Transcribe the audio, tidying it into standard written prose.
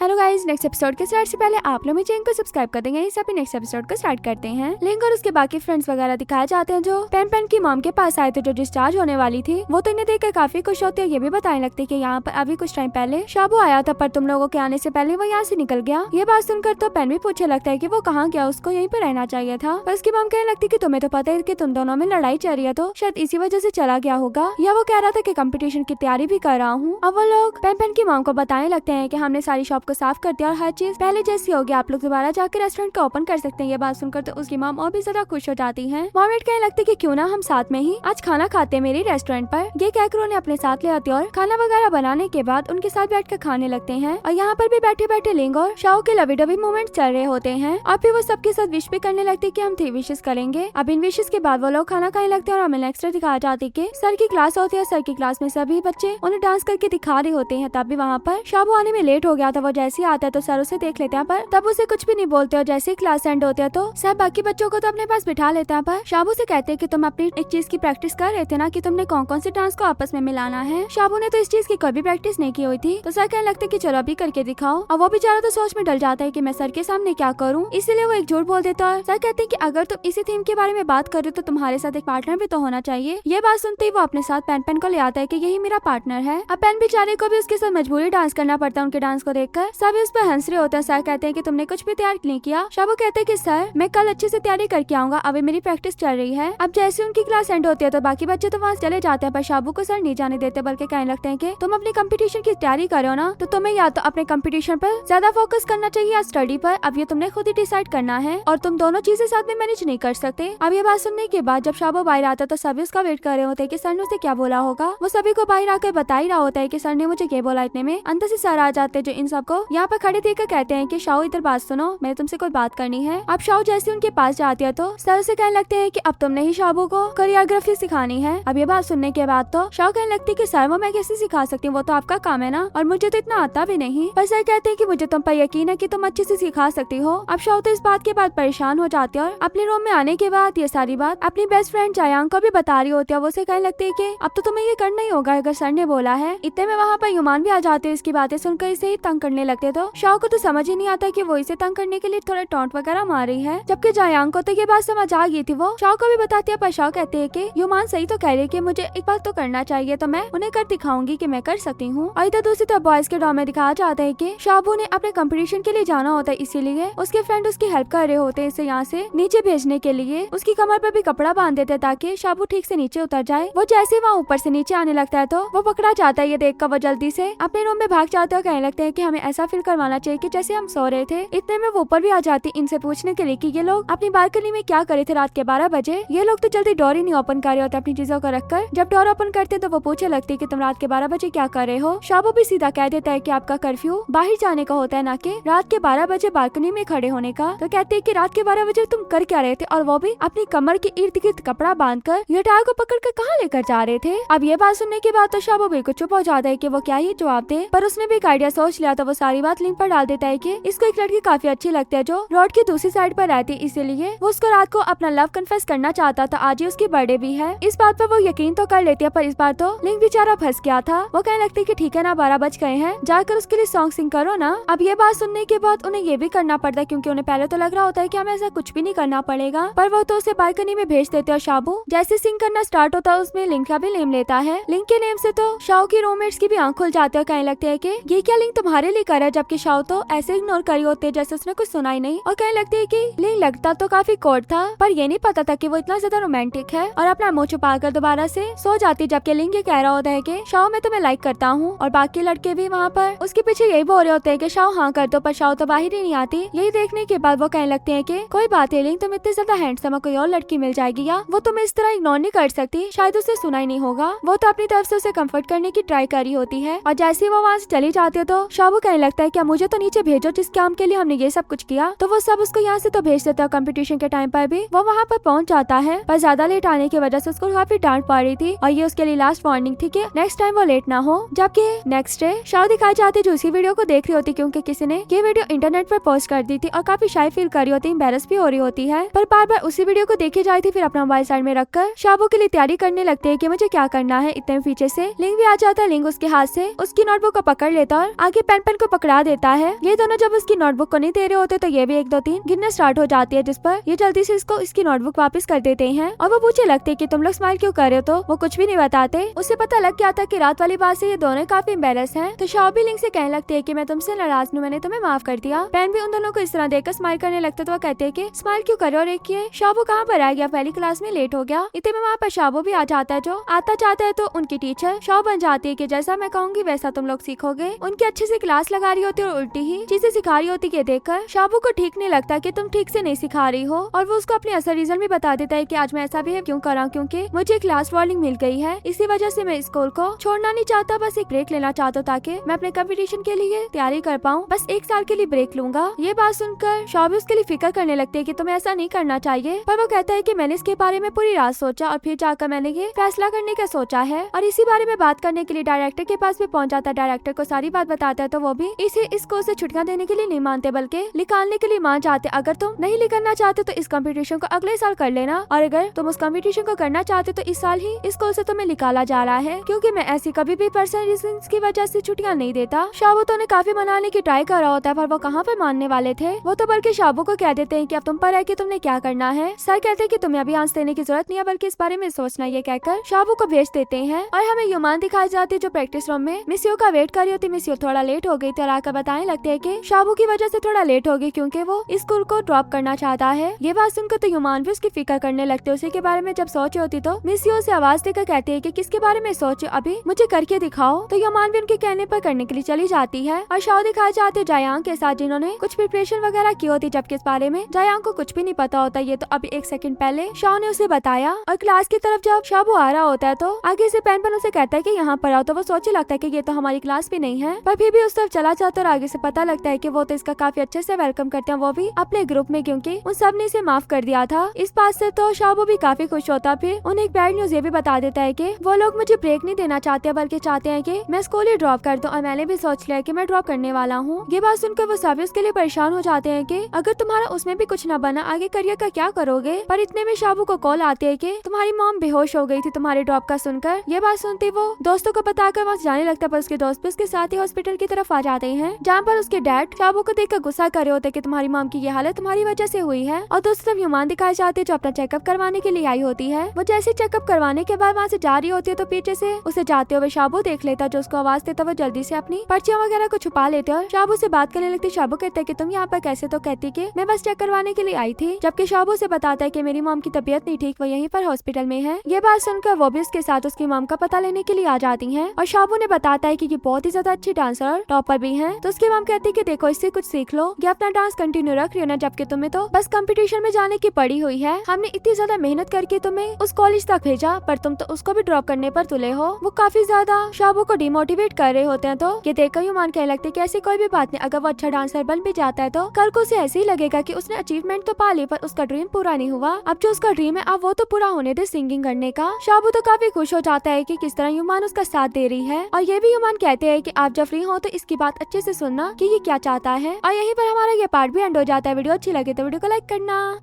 Hello guys, next episode के start से पहले आप लोग मेरे चैनल को सब्सक्राइब कर देंगे। इस अभी नेक्स्ट एपिसोड को स्टार्ट करते हैं। लिंक और उसके बाकी फ्रेंड्स वगैरह दिखाए जाते हैं जो पेन पेन की मॉम के पास आए थे, जो डिस्चार्ज होने वाली थी। वो तो इन्हें देखकर काफी खुश होती है। ये भी बताने लगती है कि यहाँ पर अभी कुछ टाइम पहले शाबू आया था, पर तुम लोगों के आने से पहले वो यहाँ से निकल गया। ये बात सुनकर तो पेन भी पूछने लगता है कि वो कहाँ गया, उसको यहीं पर रहना चाहिए था। पर उसकी मॉम कहने लगती है कि तुम्हें तो पता है कि तुम दोनों में लड़ाई चल रही है, तो शायद इसी वजह से चला गया होगा। या वो कह रहा था कि कंपटीशन की तैयारी भी कर रहा हूँ। अब वो लोग पेन पेन की मॉम को बताने लगते हैं कि हमने सारी शॉप को साफ कर दिया और हर चीज पहले जैसी होगी, आप लोग दोबारा जाकर रेस्टोरेंट को ओपन कर सकते हैं। ये बात सुनकर तो उसकी मॉम और भी ज्यादा खुश हो जाती है। मॉमेट कहने लगती कि क्यों ना हम साथ में ही आज खाना खाते हैं मेरी रेस्टोरेंट पर। ये कहकर उन्हें अपने साथ ले आती और खाना वगैरह बनाने के बाद उनके साथ बैठकर खाने लगते हैं। और यहाँ पर भी बैठे बैठे लिंग और शाओ के लवी डवी मोमेंट चल रहे होते हैं। और फिर वो सबके साथ विश भी करने लगते हैं कि हम 3 विशेष करेंगे। अब इन विशेष के बाद वो लोग खाना खाने लगते हैं और हमें नेक्स्ट दिखाया जाती है कि सर की क्लास होती है। सर की क्लास में सभी बच्चे उन्हें डांस करके दिखा रहे होते हैं। तब भी वहाँ पर शाबू आने में लेट हो गया था। वो जैसे ही आता है तो सर उसे देख लेते हैं, पर तब उसे कुछ भी नहीं बोलते। और जैसे ही क्लास एंड होते हैं तो सब बाकी बच्चों को तो अपने पास बिठा लेते हैं, पर शाबू से कहते हैं कि तुम अपनी एक चीज की प्रैक्टिस कर रहे थे ना, कि तुमने कौन कौन से डांस को आपस में मिलाना है। शाबू ने तो इस चीज की कभी प्रैक्टिस नहीं की हुई थी, तो सर कहने लगते कि चलो अभी करके दिखाओ। और वो बेचारा तो सोच में डल जाता है कि मैं सर के सामने क्या करूँ, इसलिए वो एक झूठ बोल देता है। सर कहते हैं कि अगर तुम इसी थीम के बारे में बात कर रहे हो तो तुम्हारे साथ एक पार्टनर भी तो होना चाहिए। ये बात सुनते ही वो अपने साथ पेन पेन को ले आता है कि यही मेरा पार्टनर है। अब पेन बेचारे को भी उसके साथ मजबूरी डांस करना पड़ता है। उनके डांस को देखकर सभी उस पर हंस रहे होते हैं। सर कहते हैं कि तुमने कुछ भी तैयार नहीं किया। शाबू कहते हैं कि सर मैं कल अच्छे से तैयारी करके आऊंगा, अभी मेरी प्रैक्टिस चल रही है। अब जैसे उनकी क्लास एंड होती है तो बाकी बच्चे तो वहाँ चले जाते हैं, पर शाबू को सर नहीं जाने देते, बल्कि कहने लगते हैं कि तुम अपनी कंपटीशन की तैयारी करो ना, तो तुम्हें या तो अपने कंपटीशन पर ज्यादा फोकस करना चाहिए या स्टडी पर। अब ये तुमने खुद ही डिसाइड करना है और तुम दोनों चीजें साथ में मैनेज नहीं कर सकते। अब ये बात सुनने के बाद जब शाबू बाहर आता है तो सभी उसका वेट कर रहे होते हैं कि सर ने उसे क्या बोला होगा। वो सभी को बाहर आकर बता ही रहा होता है कि सर ने मुझे ये बोला। इतने में अंदर से सर आ जाते हैं, जो इन सबको यहाँ पर खड़े देखकर कहते हैं कि शाओ इधर बात सुनो, मैंने तुमसे कोई बात करनी है। अब शाओ जैसे उनके पास जाती है तो सर से कहने लगते हैं कि अब तुमने ही शाबू को कोरियोग्राफी सिखानी है। अब ये बात सुनने के बाद तो शाओ कहने लगती है कि सर वो मैं कैसे सिखा सकती हूँ, वो तो आपका काम है ना, और मुझे तो इतना आता भी नहीं। पर सर कहते हैं कि मुझे तुम पर यकीन है कि तुम अच्छे से सिखा सकती हो। अब शाओ तो इस बात के बाद परेशान हो जाती है और अपने रूम में आने के बाद ये सारी बात अपनी बेस्ट फ्रेंड चायांग को भी बता रही होती है। वो उसे कहने लगती है कि अब तो तुम्हें ये करना ही होगा अगर सर ने बोला है। इतने में वहाँ पर युमान भी आ जाते हैं। इसकी बातें सुनकर इसे ही तंग करने लगते, तो शाओ को तो समझ ही नहीं आता कि वो इसे तंग करने के लिए थोड़ा टॉन्ट वगैरह मार रही है। जबकि चायांग को तो ये बात समझ आ गई थी। वो शाओ को भी बताती है, पर शाओ कहते हैं कि युमान सही तो कह रही है कि मुझे एक बात तो करना चाहिए, तो मैं उन्हें कर दिखाऊंगी कि मैं कर सकती हूँ। और इधर दूसरी तरफ बॉयज के ड्रॉ में दिखाया जाता है कि शाबू ने अपने कंपटीशन के लिए जाना होता है, इसीलिए उसके फ्रेंड उसकी हेल्प कर रहे होते हैं इसे यहाँ से नीचे भेजने के लिए। उसकी कमर पर भी कपड़ा बांध देते हैं ताकि शाबू ठीक से नीचे उतर जाए। वो जैसे वहाँ ऊपर से नीचे आने लगता है तो वो पकड़ा जाता है। ये देखकर वो जल्दी से अपने रूम में भाग जाते हैं और कहने लगते हैं कि हमें ऐसा फील करवाना चाहिए कि जैसे हम सो रहे थे। इतने में वो ऊपर भी आ जाती इनसे पूछने के लिए कि ये लोग अपनी बालकनी में क्या करे थे रात के 12 बजे। ये लोग तो जल्दी डोर ही नहीं ओपन कर रहे होते अपनी चीजों को रखकर। जब डोर ओपन करते तो वो पूछने लगती है कि तुम रात के 12 बजे क्या कर रहे हो। शाबू भी सीधा कह देता है कि आपका कर्फ्यू बाहर जाने का होता है, ना कि रात के 12 बजे बालकनी में खड़े होने का। तो कहते हैं कि रात के 12 बजे तुम कर क्या रहे थे, और वो भी अपनी कमर के इर्द गिर्द कपड़ा बांधकर गिटार को पकड़कर कहाँ लेकर जा रहे थे। अब ये बात सुनने के बाद तो शाबू बिल्कुल चुप हो जाता है कि वो क्या ही जवाब दे, पर उसने भी एक आइडिया सोच लिया। तो वो सारी बात लिंक पर डाल देता है कि इसको एक लड़की काफी अच्छी लगती है जो रोड की दूसरी साइड पर रहती है, इसीलिए वो उसको रात को अपना लव कन्फेस करना चाहता था। आज ही उसकी बर्थडे भी है। इस बात पर वो यकीन तो कर लेती है, पर इस बार तो लिंक बेचारा फंस गया था। वो कहने लगती है कि ठीक है ना, 12 बज गए हैं, जाकर उसके लिए सॉन्ग सिंग करो ना। अब ये बात सुनने के बाद उन्हें ये भी करना पड़ता है, क्योंकि उन्हें पहले तो लग रहा होता है कि हमें ऐसा कुछ भी नहीं करना पड़ेगा, पर वो तो उसे बालकनी में भेज देते हैं। और शाबू जैसे सिंग करना स्टार्ट होता है उसमें लिंक का भी नेम लेता है। लिंक के नेम से तो शाओ की रूममेट्स की भी आंख खुल जाती है। कहने लगते हैं कि ये क्या लिंक तुम्हारे लिए कर रहा है, जबकि शाओ तो ऐसे इग्नोर करी होते है जैसे उसने कुछ सुना ही नहीं। और कहने लगती है कि लिंक लगता तो काफी कोड था, पर ये नहीं पता था कि वो इतना ज्यादा रोमांटिक है, और अपना मुंह छुपाकर दोबारा से सो जाती। जबकि लिंक ये कह रहा होता है कि शाओ मैं तुम्हें लाइक करता हूँ, और बाकी लड़के भी वहाँ पर उसके पीछे यही बोल रहे होते हैं कि शाओ हाँ कर दो, पर शाओ तो बाहर ही नहीं आती। यही देखने के बाद वो कहने लगते हैं कि कोई बात है लिंक, तुम इतने ज्यादा हैंडसम कोई और लड़की मिल जाएगी, या वो तुम्हें इस तरह इग्नोर नहीं कर सकती, शायद उसे सुना ही नहीं होगा। वो तो अपनी तरफ से उसे कंफर्ट करने की ट्राई करी होती है। और जैसे वो वहाँ से चली जाती है तो शाबू कहने लगता है क्या मुझे तो नीचे भेजो जिस काम के लिए हमने ये सब कुछ किया। तो वो सब उसको यहाँ से तो भेज देता है। कंपटीशन के टाइम पर भी वो वहाँ पर पहुँच जाता है, पर ज्यादा लेट आने की वजह से उसको काफी डांट पड़ रही थी, और ये उसके लिए लास्ट वार्निंग थी कि नेक्स्ट टाइम वो लेट ना हो। जबकि नेक्स्ट डे शाओ दिखाई जाती जो उसी वीडियो को देख रही होती, क्योंकि किसी ने ये वीडियो इंटरनेट पर पोस्ट कर दी थी, और काफी शाय फील कर रही होती, एम्बैरस भी हो रही होती है। पर बार बार उसी वीडियो को देखी जाती थी। फिर अपना मोबाइल साइड में रखकर शाबू के लिए तैयारी करने लगते है कि मुझे क्या करना है। इतने पीछे से लिंग भी आ जाता है। लिंग उसके हाथ से उसकी नोटबुक को पकड़ लेता और आगे पेन पेन को पकड़ा देता है। ये दोनों जब उसकी नोटबुक को नहीं दे रहे होते तो ये भी 1 2 3 गिनना स्टार्ट हो जाती है, जिस पर ये जल्दी से इसकी नोटबुक वापस कर देते हैं और वो पूछे लगते कि तुम लोग स्माइल क्यों कर रहे हो, तो वो कुछ भी नहीं बताते। उससे पता लग गया था कि रात वाली बात से ये दोनों काफी एम्बेरस हैं। तो शाओ भी लिंग से कहने लगती है कि मैं तुमसे नाराज हूँ, मैंने तुम्हें माफ कर दिया। पेन भी उन दोनों को इस तरह देखकर स्माइल करने लगता तो वो कहते हैं कि स्माइल क्यों करो। और एक ये शाबो कहाँ पर आ गया, पहली क्लास में लेट हो गया। इतने में वहाँ पर शाबो भी आ जाता है, जो आता जाता है तो उनकी टीचर शाओ बन जाती है कि जैसा मैं कहूँगी वैसा तुम लोग सीखोगे। उनकी अच्छे से क्लास लगा रही होती है और उल्टी ही चीजें सिखा रही होती है। देखकर शाबो को ठीक नहीं लगता कि तुम ठीक से नहीं सिखा रही हो और वो उसको अपनी असल रीजन भी बता देता है कि आज मैं ऐसा बिहेव क्यों कर रहा हूँ, क्योंकि मुझे क्लास वार्निंग मिल गई है, इसी वजह से मैं स्कूल को छोड़ना नहीं चाहता, बस एक ब्रेक लेना चाहता हूँ ताकि मैं अपने कंपटीशन के लिए तैयारी कर पाऊँ। बस 1 साल के लिए ब्रेक लूंगा। ये बात सुनकर शाओ उसके लिए फिक्र करने लगती है कि तुम्हें ऐसा नहीं करना चाहिए, पर वो कहता है कि मैंने इसके बारे में पूरी रात सोचा और फिर जाकर मैंने ये फैसला करने का सोचा है। और इसी बारे में बात करने के लिए डायरेक्टर के पास भी पहुंच जाता है। डायरेक्टर को सारी बात बताता है तो वो भी इसे इसको से छुट्टियां देने के लिए नहीं मानते, बल्कि निकालने के लिए मान जाते। अगर तुम नहीं निकलना चाहते तो इस कंपटीशन को अगले साल कर लेना, और अगर तुम उस कंपटीशन को करना चाहते तो इस साल ही इस स्कूल से तुम्हें निकाला जा रहा है, क्योंकि मैं ऐसी कभी भी पर्सनल रीजंस की वजह से छुट्टियां नहीं देता। शाबो तो उन्हें काफी मनाने की ट्राई कर रहा होता है, पर वो कहाँ पर मानने वाले थे। वो तो बल्कि शाबो को कह देते हैं कि अब तुम पर है कि तुमने क्या करना है। सर कहते हैं कि तुम्हें अभी आंस देने की जरूरत नहीं है, बल्कि इस बारे में सोचना। ये कहकर शाबो को भेज देते हैं और हमें युमान दिखाई जाती है जो प्रैक्टिस रूम में मिसियो का वेट कर रही होती। मिसियो थोड़ा लेट हो गई थी और आकर बताने लगते हैं कि शाबो की वजह से थोड़ा लेट हो गई, क्योंकि वो स्कूल को ड्रॉप करना चाहता है। ये बात सुनकर तो युमान भी उसकी फिक्र करने लगते। उसी के बारे में जब सोच होती तो मिसियो से आवाज देकर कहते हैं कि किसके बारे में सोचे, अभी मुझे करके दिखाओ। तो युमान भी उनके कहने पर करने के लिए चली जाती है और शाओ दिखाए जाते जायांग के साथ, जिन्होंने कुछ प्रिपरेशन वगैरह की होती, जबकि इस बारे में जायांग को कुछ भी नहीं पता होता। ये तो अभी 1 सेकंड पहले शाओ ने उसे बताया। और क्लास की तरफ जब शाबो आ रहा होता है तो आगे से पेन उसे कहता है कि यहाँ पर आओ। तो वो सोचे लगता है कि ये तो हमारी क्लास भी नहीं है, पर फिर भी उस तरफ चला जाता है और आगे से पता लगता है कि वो तो इसका काफी अच्छे से वेलकम करते हैं, वो भी अपने ग्रुप में, क्योंकि उन सब ने इसे माफ कर दिया था। इस बात से तो शाबो भी काफी खुश होता। फिर उन्हें एक बैड न्यूज ये भी बता देता है कि वो लोग मुझे ब्रेक नहीं देना चाहते, बल्कि चाहते हैं कि मैं स्कूल ही ड्रॉप कर दूं, और मैंने भी सोच लिया कि मैं ड्रॉप करने वाला हूँ। ये बात सुनकर वो सभी उसके लिए परेशान हो जाते हैं कि अगर तुम्हारा उसमें भी कुछ न बना, आगे करियर का क्या करोगे। पर इतने में शाबो को कॉल आती है कि तुम्हारी मॉम बेहोश हो गई थी तुम्हारे ड्रॉप का सुनकर। ये बात सुनते वो दोस्तों को बताकर वहाँ जाने लगता है, पर उसके दोस्त भी उसके साथ ही हॉस्पिटल की तरफ आ जाते हैं, जहाँ पर उसके डैड शाबो को देखकर गुस्सा कर रहे होते कि तुम्हारी मॉम की ये हालत तुम्हारी वजह से हुई है। और दोस्तों युमान दिखाई जाती है जो अपना चेकअप करवाने के लिए आई होती है। वो जैसे चेकअप करवाने के बाद वहाँ से जा रही होती है तो पीछे से उसे जाते हुए शाबो देख लेता, जो उसको आवाज देता। वो जल्दी से अपनी पर्चियां वगैरह को छुपा लेते और शाबो से बात करने लगती। शाबो कहता है कि तुम यहाँ पर कैसे, तो कहती कि मैं बस चेक करवाने के लिए आई थी, जबकि शाबो से बताता है कि मेरी मॉम की तबीयत नहीं ठीक, वो यहीं पर हॉस्पिटल में है। ये बात सुनकर वो भी उसके साथ उसकी मॉम का पता लेने के लिए आ जाती है और शाबो ने बताता है कि ये बहुत ही ज्यादा अच्छी डांसर और टॉपर भी है। तो उसकी मॉम कहती है कि देखो इससे कुछ सीख लो, ये अपना डांस कंटिन्यू रख रही हो ना, जबकि तुम्हें तो बस कंपटीशन में जाने की पड़ी हुई है। हमने इतनी ज्यादा मेहनत करके तुम्हें उस कॉलेज तक भेजा, पर तुम तो उसको भी ड्रॉप करने पर तुले हो। वो काफी ज्यादा शाबो को डिमोटिवेट कर रहे होते हैं। तो ये देखकर युमान कहने लगते कि ऐसी कोई भी बात नहीं, अगर वो अच्छा डांसर बन भी जाता है तो कल को उसे ऐसे ही लगेगा कि उसने अचीवमेंट तो पा ली, पर उसका ड्रीम पूरा नहीं हुआ। अब जो उसका ड्रीम है अब वो तो पूरा होने दे, सिंगिंग करने का। शाबो तो काफी खुश हो जाता है कि किस तरह युमान उसका साथ दे रही है। और ये भी युमान कहते हैं कि आप जब फ्री हो तो इसकी बात अच्छे से सुनना कि ये क्या चाहता है। और यहीं पर हमारा ये पार्ट भी एंड हो जाता है। वीडियो अच्छी लगे तो वीडियो को लाइक करना।